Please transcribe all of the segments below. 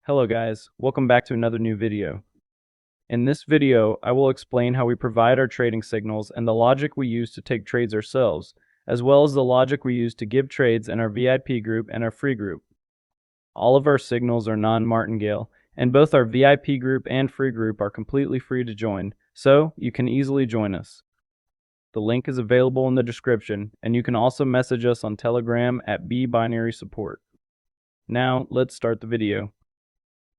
Hello guys, welcome back to another new video. In this video, I will explain how we provide our trading signals and the logic we use to take trades ourselves, as well as the logic we use to give trades in our VIP group and our free group. All of our signals are non-martingale, and both our VIP group and free group are completely free to join, so you can easily join us. The link is available in the description, and you can also message us on Telegram at bbinarysupport. Now, let's start the video.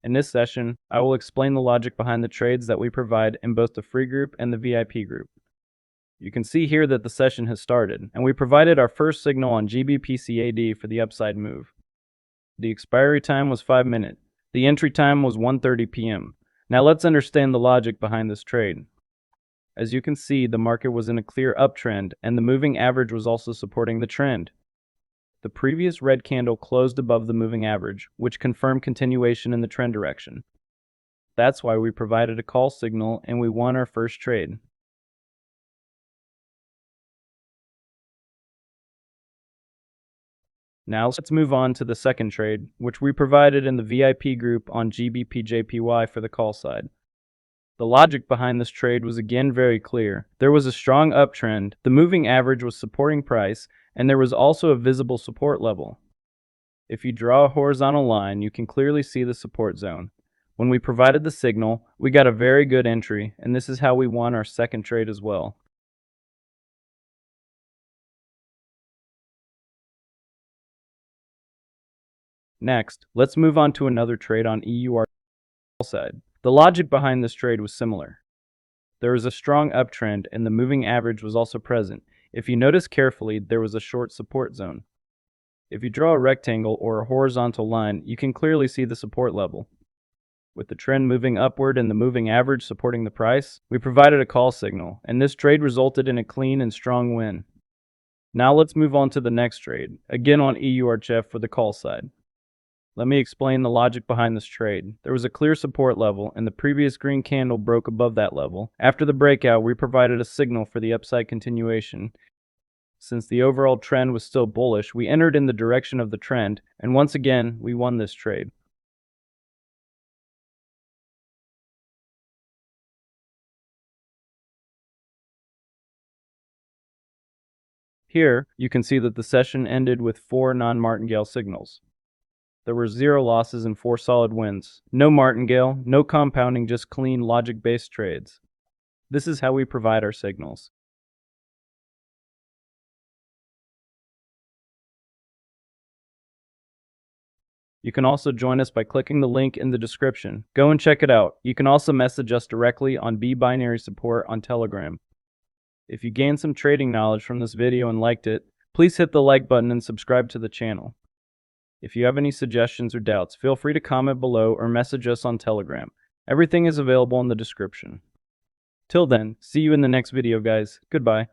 In this session, I will explain the logic behind the trades that we provide in both the free group and the VIP group. You can see here that the session has started, and we provided our first signal on GBPCAD for the upside move. The expiry time was 5 minutes. The entry time was 1:30 p.m. Now let's understand the logic behind this trade. As you can see, the market was in a clear uptrend, and the moving average was also supporting the trend. The previous red candle closed above the moving average, which confirmed continuation in the trend direction. That's why we provided a call signal and we won our first trade. Now let's move on to the second trade, which we provided in the VIP group on GBPJPY for the call side. The logic behind this trade was again very clear. There was a strong uptrend, the moving average was supporting price, and there was also a visible support level. If you draw a horizontal line, you can clearly see the support zone. When we provided the signal, we got a very good entry, and this is how we won our second trade as well. Next, let's move on to another trade on EUR side. The logic behind this trade was similar. There was a strong uptrend and the moving average was also present. If you notice carefully, there was a short support zone. If you draw a rectangle or a horizontal line, you can clearly see the support level. With the trend moving upward and the moving average supporting the price, we provided a call signal, and this trade resulted in a clean and strong win. Now let's move on to the next trade, again on EURCHF for the call side. Let me explain the logic behind this trade. There was a clear support level, and the previous green candle broke above that level. After the breakout, we provided a signal for the upside continuation. Since the overall trend was still bullish, we entered in the direction of the trend, and once again, we won this trade. Here, you can see that the session ended with 4 non-martingale signals. There were 0 losses and 4 solid wins. No martingale, no compounding, just clean logic-based trades. This is how we provide our signals. You can also join us by clicking the link in the description. Go and check it out. You can also message us directly on bbinarysupport on Telegram. If you gained some trading knowledge from this video and liked it, please hit the like button and subscribe to the channel. If you have any suggestions or doubts, feel free to comment below or message us on Telegram. Everything is available in the description. Till then, see you in the next video, guys. Goodbye.